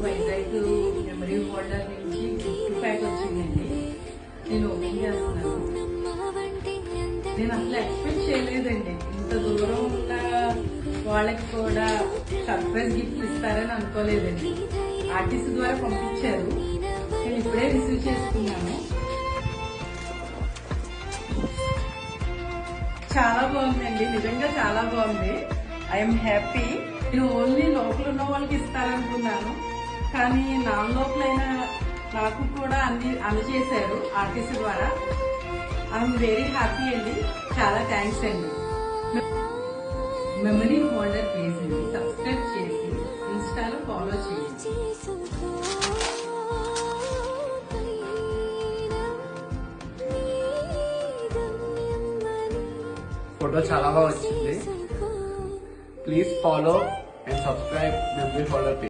Vizag memory holder నుంచి gift pack వచ్చిందండి. నేను ఓపెన్ చేస్తున్నాను. నేను అసలు ఎక్స్పెక్ట్ చేయలేదండి, ఇంత దూరం ఉన్న వాళ్ళకి కూడా సర్ప్రైజ్ గిఫ్ట్ ఇస్తారని అనుకోలేదండి. ఆర్టిస్ట్ ద్వారా పంపించారు, నేను ఇప్పుడే రిసీవ్ చేసుకున్నాను. చాలా బాగుందండి, నిజంగా చాలా బాగుంది. I'm happy. నేను ఓన్లీ లోపల ఉన్న వాళ్ళకి ఇస్తారనుకున్నాను, కానీ నా లోపలైనా నాకు కూడా అందజేశారు ఆర్టిస్ట్ ద్వారా. ఐఎమ్ వెరీ హ్యాపీ అండి. చాలా థ్యాంక్స్ అండి. మెమరీ హోల్డర్ పేజ్ ని సబ్స్క్రైబ్ చేసి ఇన్స్టాలో ఫాలో చేయండి. ఫోటో చాలా బాగా వచ్చింది. Please follow and subscribe memory holder page.